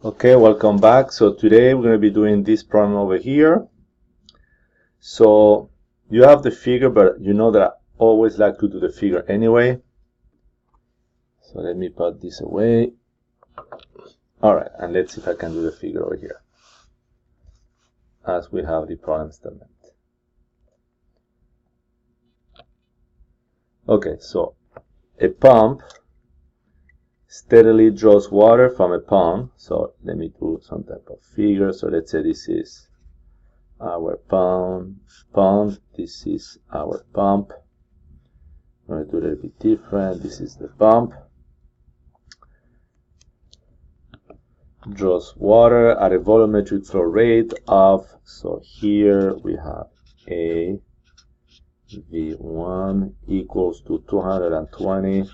Okay, welcome back. So today we're going to be doing this problem over here. So you have the figure, but you know that I always like to do the figure anyway. So let me put this away. Alright, and let's see if I can do the figure over here as we have the problem statement. Okay, so a pump steadily draws water from a pump. So let me do some type of figure. So let's say this is our pump. This is our pump. I'm going to do it a little bit different. This is the pump. Draws water at a volumetric flow rate of, so here we have A V1 equals to 220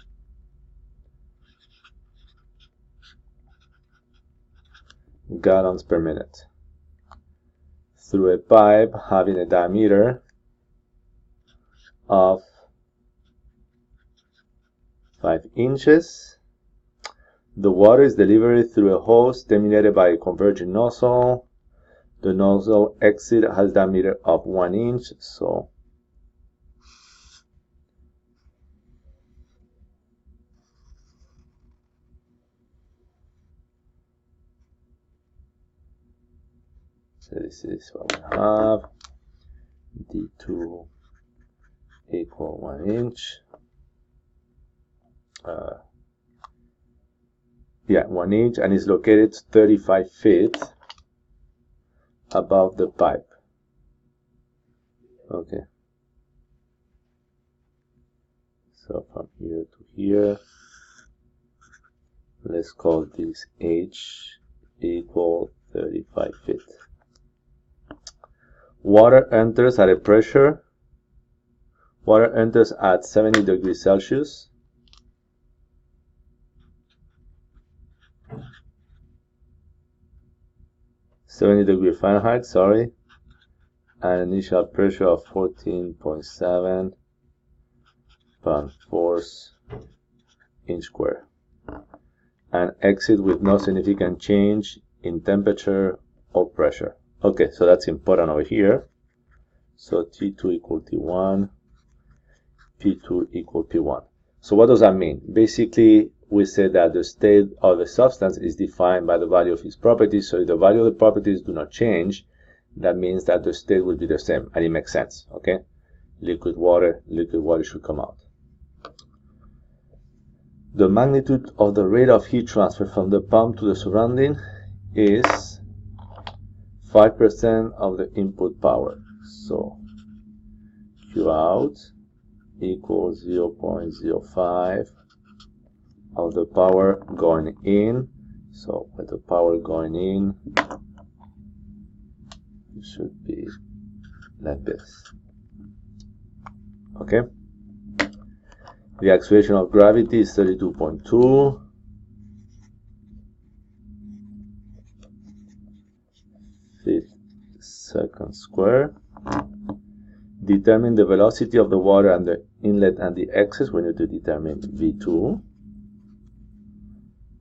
gallons per minute through a pipe having a diameter of 5 inches. The water is delivered through a hose stimulated by a converging nozzle. The nozzle exit has diameter of 1 inch. So this is what we have. D2 equal 1 inch. 1 inch, and is located 35 feet above the pipe. Okay. So from here to here, let's call this H equal 35 feet. Water enters at a pressure. Water enters at 70 degrees Celsius. Fahrenheit, sorry, and initial pressure of 14.7 pound-force inch square, and exit with no significant change in temperature or pressure. Okay, so that's important over here. So T2 equal T1, P2 equal P1. So what does that mean? Basically, we said that the state of the substance is defined by the value of its properties. So if the value of the properties do not change, that means that the state will be the same, and it makes sense. Okay, liquid water should come out. The magnitude of the rate of heat transfer from the pump to the surrounding is 5% of the input power. So Q out equals 0.05 of the power going in. So with the power going in, it should be like this. Okay. The acceleration of gravity is 32.2. Second square. Determine the velocity of the water and the inlet and the exit. We need to determine V2.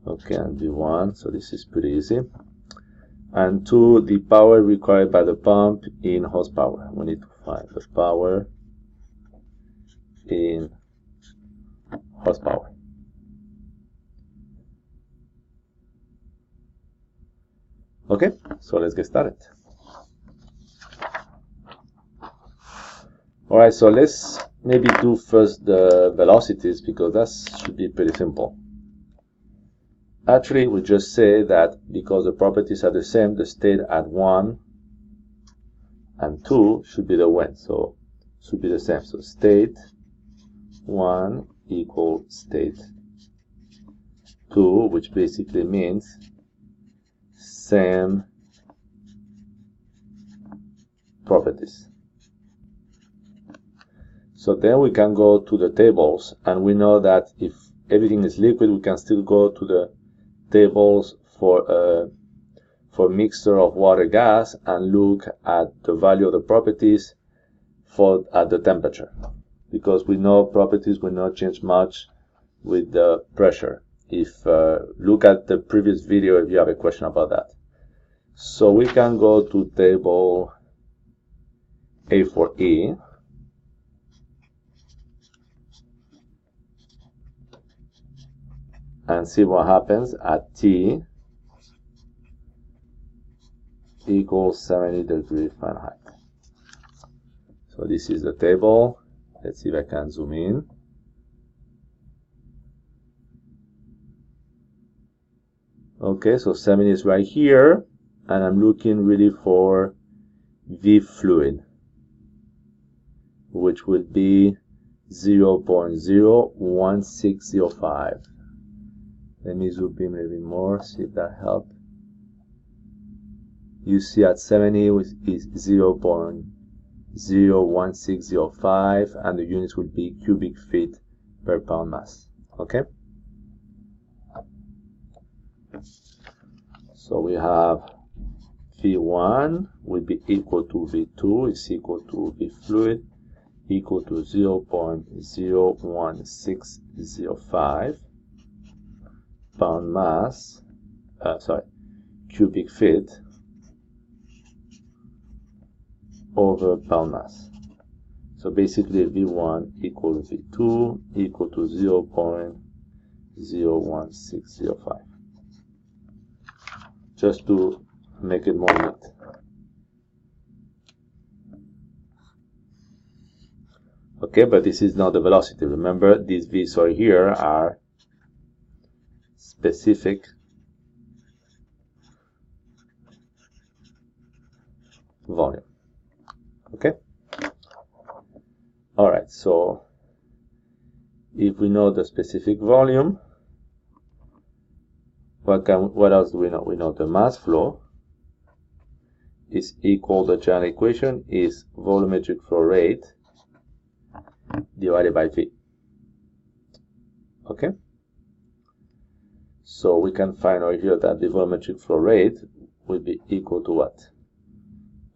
Okay, and V1, so this is pretty easy. And 2, the power required by the pump in horsepower. We need to find the power in horsepower. Okay, so let's get started. Alright, so let's maybe do first the velocities, because that should be pretty simple. Actually, we just say that because the properties are the same, the state at 1 and 2 should be the when, so should be the same. So state 1 equal state 2, which basically means same properties. So then we can go to the tables, and we know that if everything is liquid, we can still go to the tables for mixture of water gas and look at the value of the properties at the temperature, because we know properties will not change much with the pressure. if look at the previous video if you have a question about that. So we can go to table A4E and see what happens at T equals 70 degrees Fahrenheit. So this is the table. Let's see if I can zoom in. Okay, so 70 is right here, and I'm looking really for V fluid, which would be 0.01605. Let me zoom in a little bit more, see if that helps. You see at 70 is 0.01605, and the units will be cubic feet per pound mass. Okay? So we have V1 will be equal to V2 is equal to V fluid equal to 0.01605 pound mass, cubic feet over pound mass. So basically V1 equal to V2 equal to 0.01605. Just to make it more neat. Okay, but this is not the velocity. Remember, these V's over here are specific volume. Okay? Alright, so if we know the specific volume, what else do we know? We know the mass flow is equal, the general equation is volumetric flow rate divided by V. Okay? So we can find over here that the volumetric flow rate will be equal to what?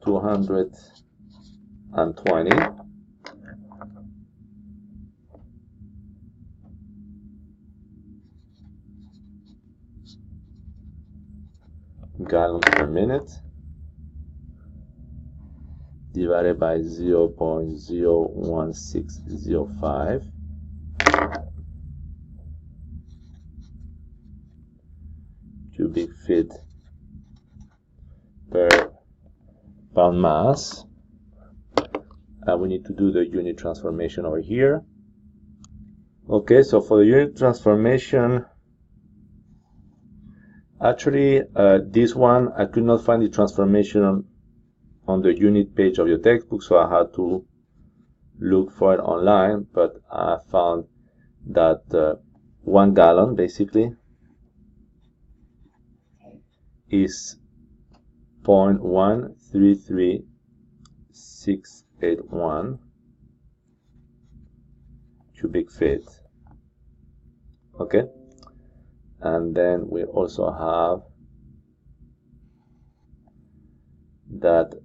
220 gallons per minute divided by 0.01605 cubic feet per pound mass. And we need to do the unit transformation over here. Okay, so for the unit transformation, actually this one I could not find the transformation on the unit page of your textbook, so I had to look for it online, but I found that 1 gallon basically is 0.133681 cubic feet. Okay, and then we also have that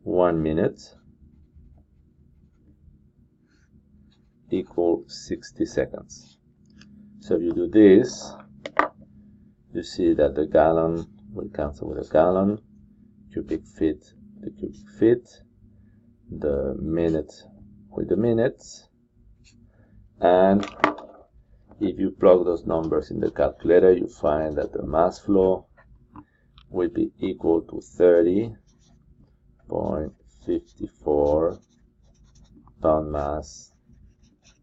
1 minute equals 60 seconds. So if you do this, you see that the gallon will cancel with a gallon, cubic feet the cubic feet, the minute with the minutes, and if you plug those numbers in the calculator, you find that the mass flow will be equal to 30.54 pound mass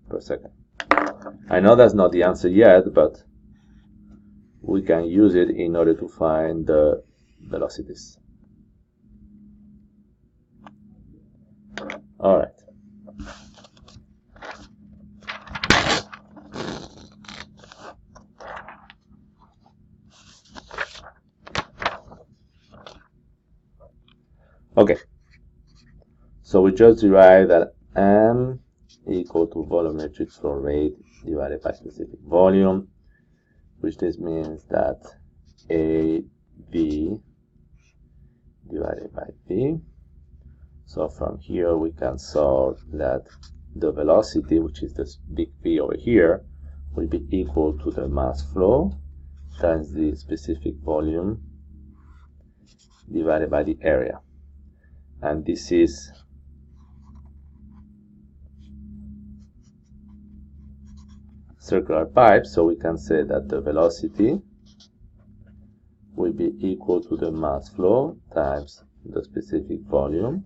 per second. I know that's not the answer yet, but we can use it in order to find the velocities. All right. Okay, so we just derived that M equal to volumetric flow rate divided by specific volume, which this means that AV divided by V. So from here we can solve that the velocity, which is this big V over here, will be equal to the mass flow times the specific volume divided by the area. And this is circular pipe, so we can say that the velocity will be equal to the mass flow times the specific volume.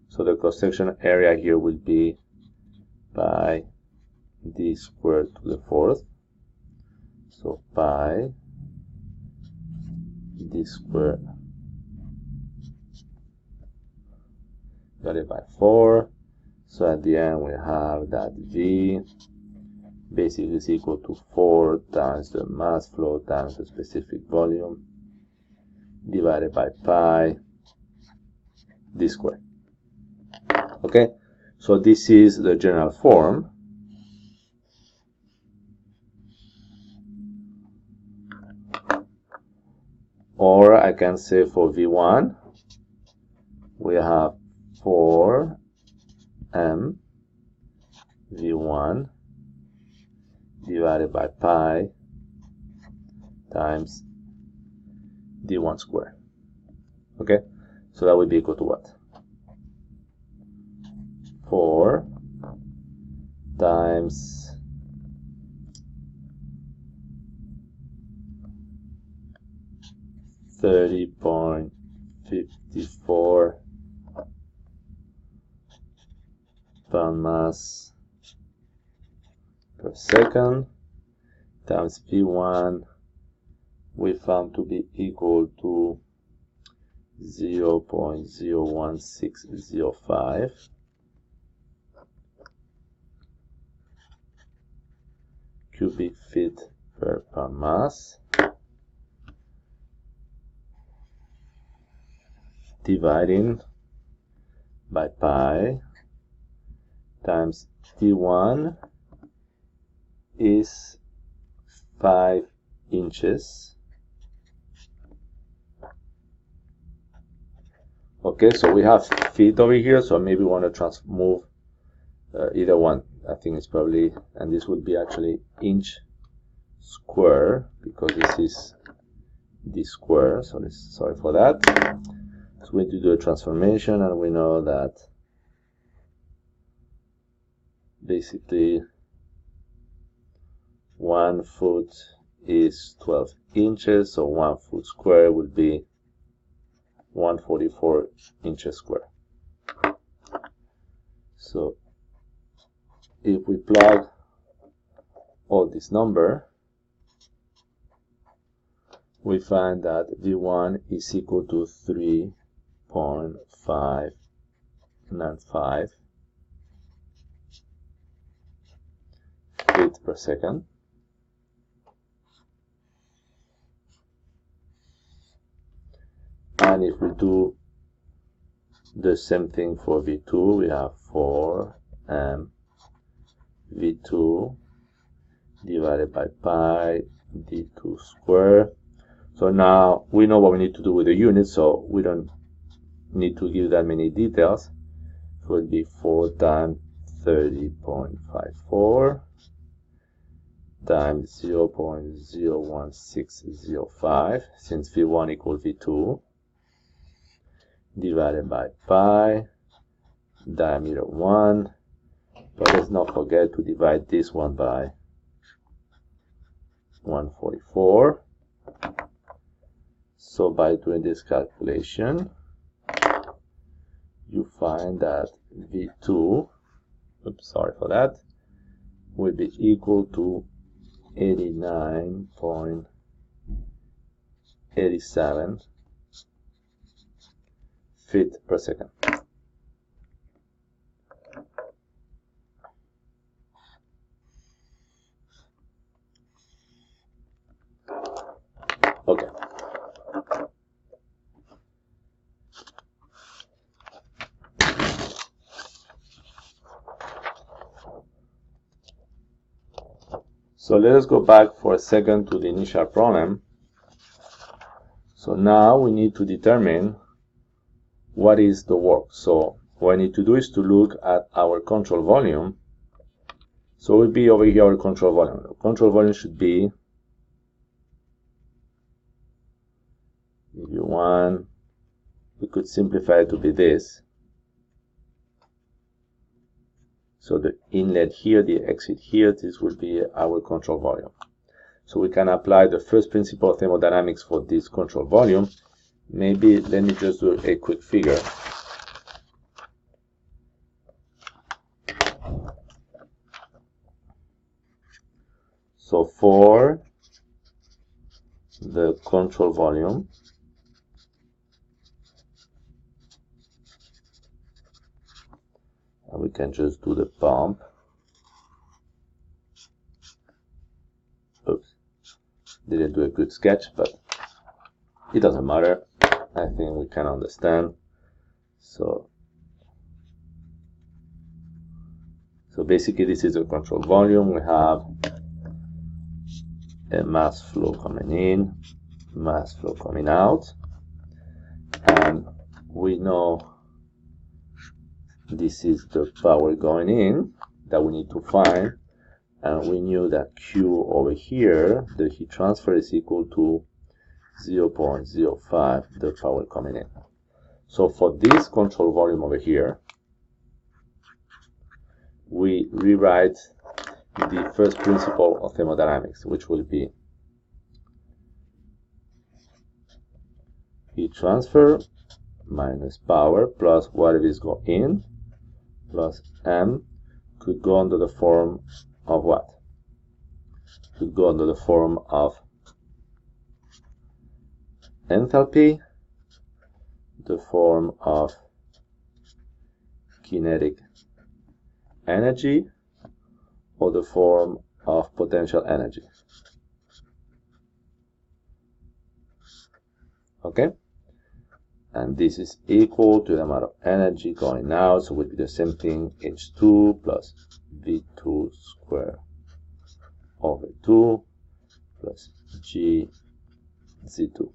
So the cross-section area here will be pi d squared to the fourth. So pi d squared divided by 4. So at the end we have that V basically is equal to 4 times the mass flow times the specific volume divided by pi d squared. Okay, so this is the general form. Or I can say for V1 we have 4m V1 divided by pi times d1 squared. Okay, so that would be equal to what? 4 times 30.54 pound mass per second times V1 we found to be equal to 0.01605 cubic feet per pound mass dividing by pi times T1 is 5 inches. Okay, so we have feet over here, so maybe we want to move either one. I think it's probably, and this would be actually inch square because this is d square, so sorry for that. So we need to do a transformation, and we know that basically 1 foot is 12 inches, so 1 foot square would be 144 inches square. So if we plug all this number, we find that V1 is equal to 3.595 feet per second. And if we do the same thing for V2, we have 4m V2 divided by pi d2 squared. So now we know what we need to do with the units, so we don't need to give that many details. So it would be 4 times 30.54 times 0.01605, since V1 equals V2, divided by pi, diameter 1, but let's not forget to divide this one by 144. So by doing this calculation, you find that V2, oops, sorry for that, will be equal to 89.87 feet per second. Okay. So let us go back for a second to the initial problem. So now we need to determine what is the work. So what I need to do is to look at our control volume. So it will be over here our control volume. The control volume should be, if you want, we could simplify it to be this. So the inlet here, the exit here, this will be our control volume. So we can apply the first principle of thermodynamics for this control volume. Maybe let me just do a quick figure. So for the control volume, we can just do the pump. Oops, didn't do a good sketch, but it doesn't matter. I think we can understand. So basically this is the control volume. We have a mass flow coming in, mass flow coming out, and we know this is the power going in that we need to find, and we knew that Q over here, the heat transfer, is equal to 0.05 the power coming in. So for this control volume over here, we rewrite the first principle of thermodynamics, which will be heat transfer minus power plus whatever is going in plus M could go under the form of what? Could go under the form of enthalpy, the form of kinetic energy, or the form of potential energy. Okay? And this is equal to the amount of energy going out, so it would be the same thing, H2 plus V2 squared over 2 plus G Z2.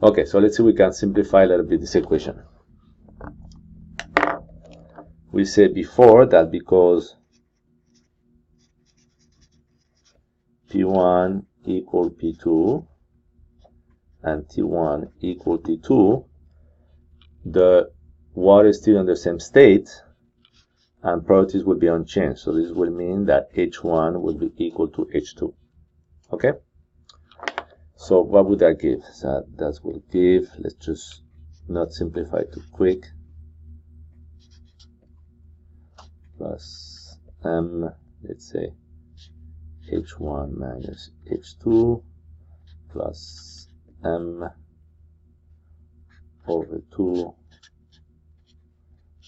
Okay, so let's see if we can simplify a little bit this equation. We said before that because P1 equal P2 and T1 equal T2, the water is still in the same state and properties will be unchanged. So this will mean that H1 will be equal to H2. Okay? So what would that give? So that will give, let's just not simplify too quick, plus M, let's say H1 minus H2 plus M over 2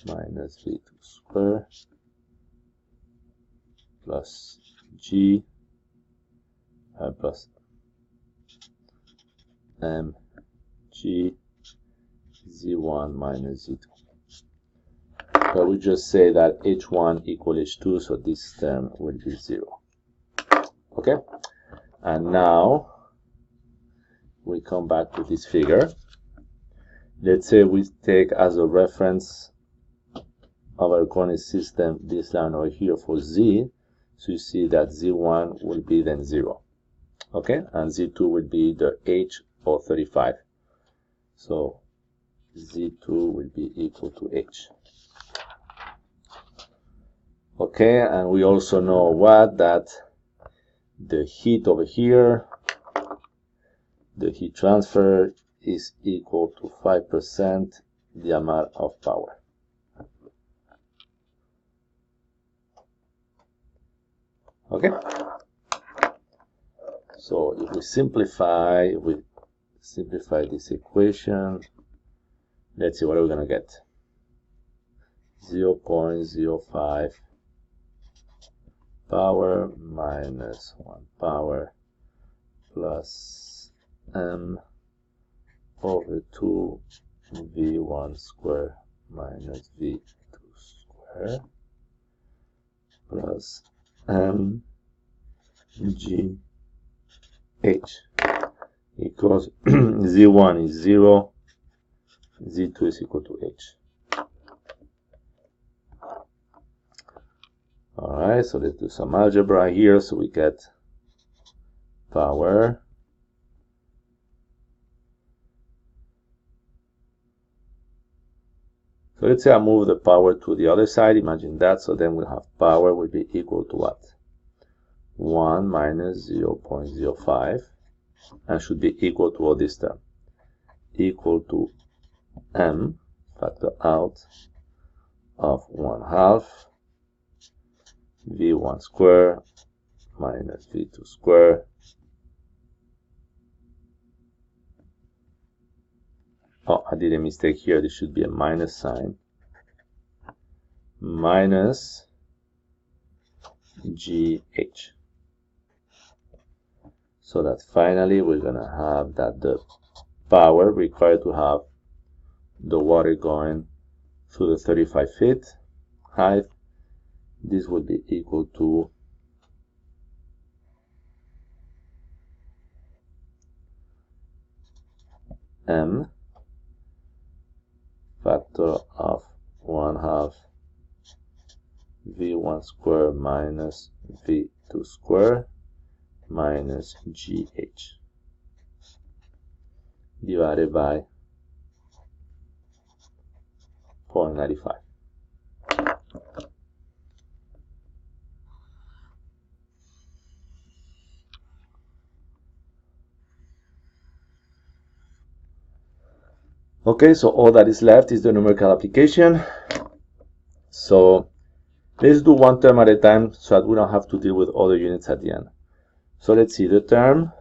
minus V2 squared plus G plus M G Z1 minus Z2. So we just say that H1 equal H2, so this term will be 0. Okay? And now we come back to this figure. Let's say we take as a reference of our coordinate system this line over here for Z. So you see that Z1 will be then 0. Okay? And Z2 will be the H or 35. So Z2 will be equal to H. Okay, and we also know what? That the heat over here, the heat transfer is equal to 5% the amount of power. Okay? So if we simplify this equation, let's see what we're going to get. 0.05 power minus 1 power plus M over 2 V1 squared minus V2 squared plus M G H equals Z1 is 0, Z2 is equal to H. Alright, so let's do some algebra here. So we get power So let's say I move the power to the other side, imagine that, so then we'll have power will be equal to what? 1 minus 0.05, and should be equal to all this term, equal to m, factor out, of 1/2 v1 square minus v2 square. Oh, I did a mistake here. This should be a minus sign. Minus GH. So that finally we're going to have that the power required to have the water going through the 35 feet height, this will be equal to m factor of 1/2 v1 square minus v2 square minus GH divided by 0.95. Okay, so all that is left is the numerical application. So let's do one term at a time so that we don't have to deal with other units at the end. So let's see the term.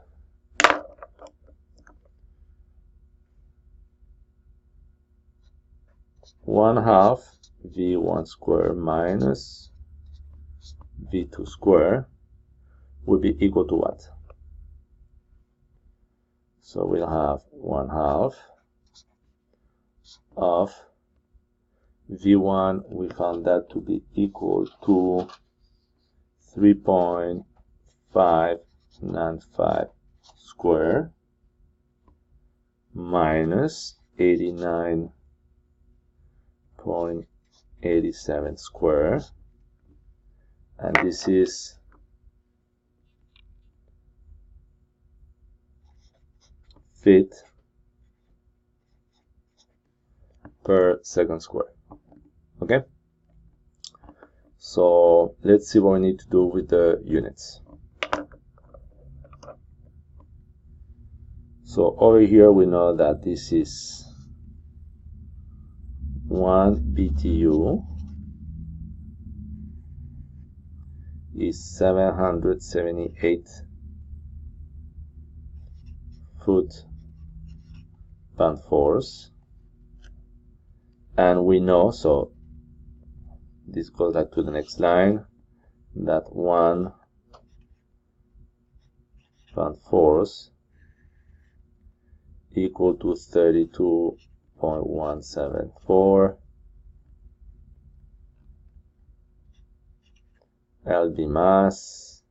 (1/2) v1 square minus v2 square will be equal to what? So we'll have 1/2 of v1, we found that to be equal to 3.595 square minus 89.87 square, and this is feet per second square. Okay, so let's see what we need to do with the units. So over here we know that this is 1 BTU is 778 foot-pound force, and we know, so this goes back to the next line, that 1 pound force equal to 32.174 lb mass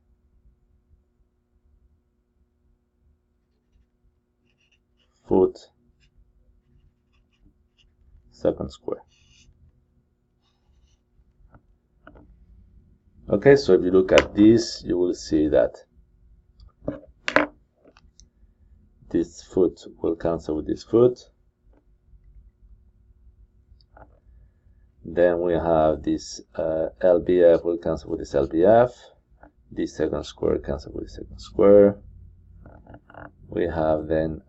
foot second square. Okay, so if you look at this, you will see that this foot will cancel with this foot. Then we have this LBF will cancel with this LBF. This second square cancel with the second square. We have then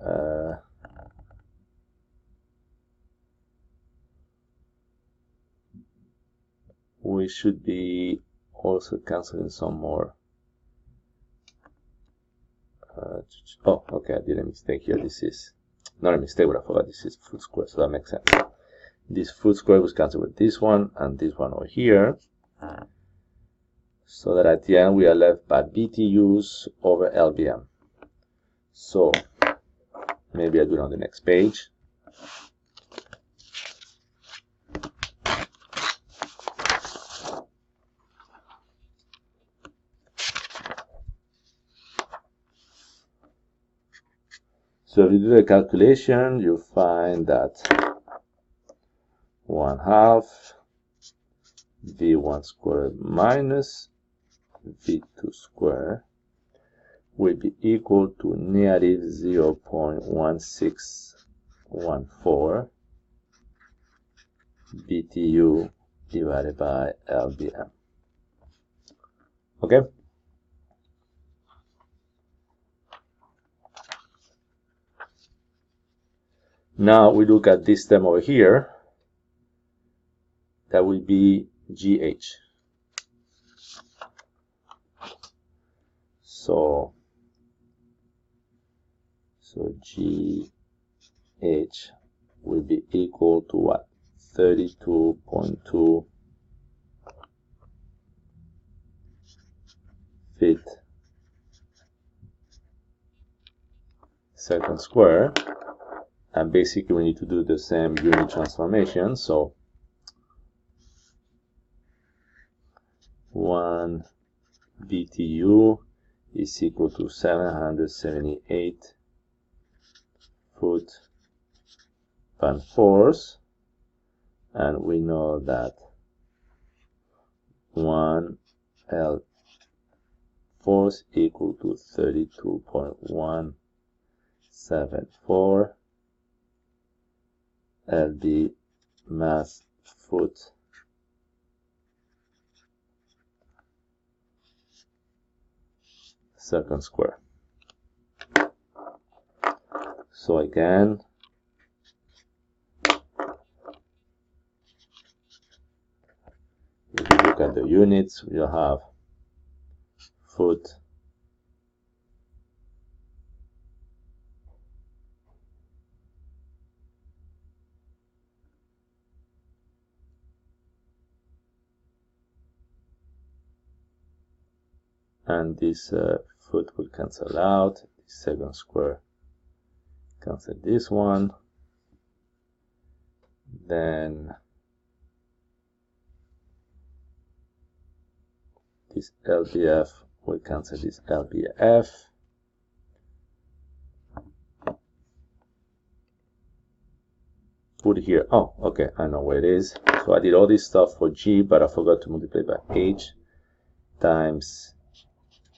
we should be also canceling some more. Oh, okay, I did a mistake here. This is not a mistake, but I forgot this is foot square, so that makes sense. This foot square was cancelled with this one and this one over here, so that at the end we are left by BTUs over LBM. So maybe I do it on the next page. So if you do the calculation, you find that 1/2 V1 squared minus V2 squared will be equal to negative 0.1614 BTU divided by LBM. Okay? Now we look at this term over here. That will be GH. So GH will be equal to what? 32.2 feet second square. And basically we need to do the same unit transformation. So 1 BTU is equal to 778 foot-pound-force, and we know that 1 L force equal to 32.174 LB mass foot second square. So again, if you look at the units, we'll have foot and this foot will cancel out. This second square cancel this one. Then this LBF will cancel this LBF. Put here. Oh, okay, I know where it is. So I did all this stuff for G, but I forgot to multiply by H times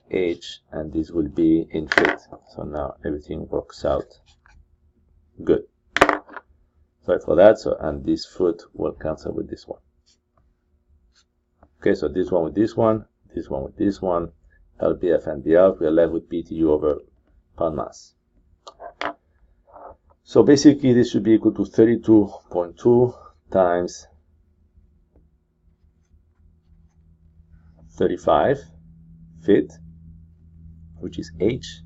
H, and this will be in feet. So now everything works out good. Sorry for that. So, and this foot will cancel with this one. Okay, so this one with this one, this one with this one, LBF and BF, we are left with BTU over pound mass. So basically this should be equal to 32.2 times 35 feet, which is H,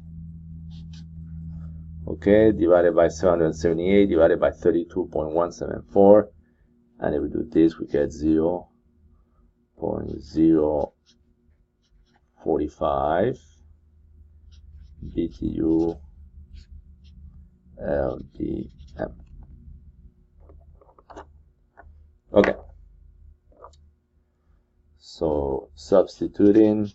okay, divided by 778 divided by 32.174, and if we do this we get 0.045 BTU LBM. Okay, so substituting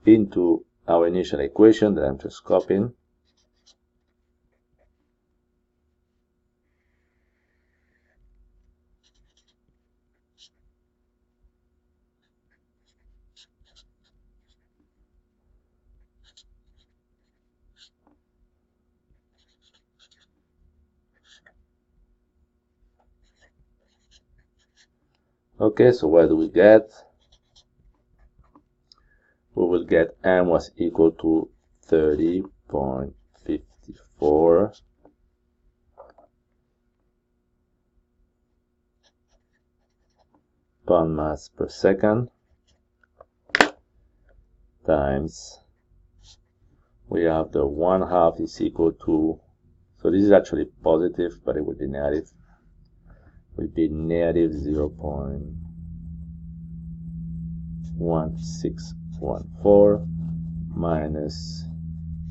into our initial equation that I'm just copying. Okay, so what do we get? We will get M was equal to 30.54 pound mass per second times, we have the 1/2 is equal to, so this is actually positive, but it would be negative. Will be negative 0.1614 minus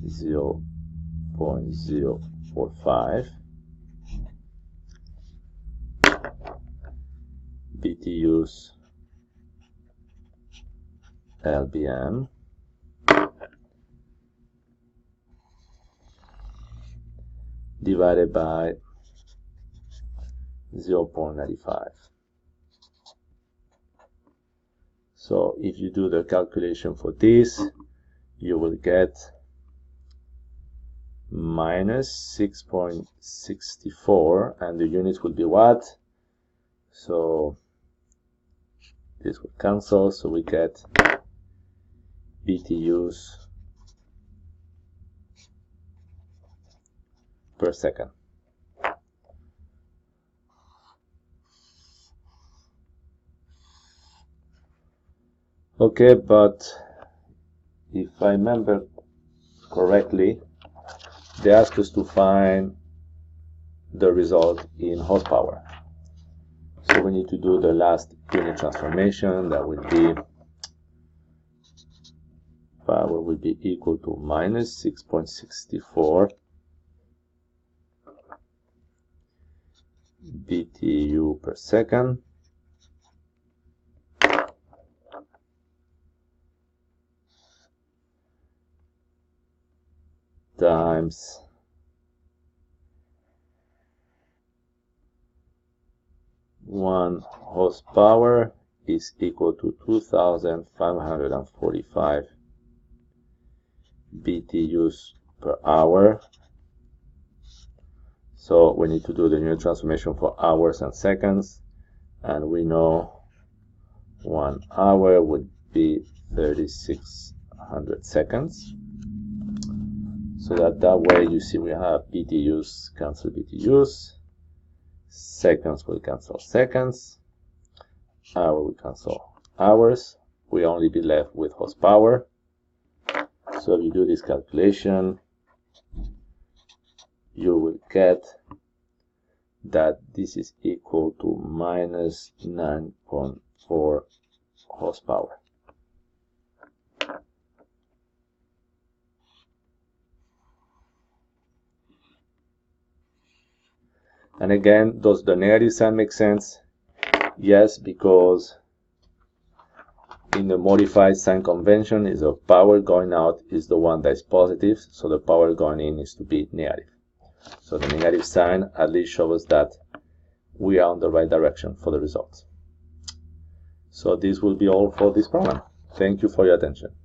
0.045 BTUs LBM divided by 0.95. So if you do the calculation for this, you will get minus 6.64, and the units will be what? So this will cancel, so we get BTUs per second. Okay, but if I remember correctly, they ask us to find the result in horsepower. So we need to do the last unit transformation. That will be power will be equal to minus 6.64 BTU per second times 1 horsepower is equal to 2,545 BTUs per hour. So we need to do the unit transformation for hours and seconds, and we know 1 hour would be 3,600 seconds. So that way you see we have BTUs cancel BTUs, seconds will cancel seconds, hour will cancel hours, we only be left with horsepower. So if you do this calculation, you will get that this is equal to minus 9.4 horsepower. And again, does the negative sign make sense? Yes, because in the modified sign convention, is the power going out is the one that is positive, so the power going in is to be negative. So the negative sign at least shows us that we are on the right direction for the results. So this will be all for this problem. Thank you for your attention.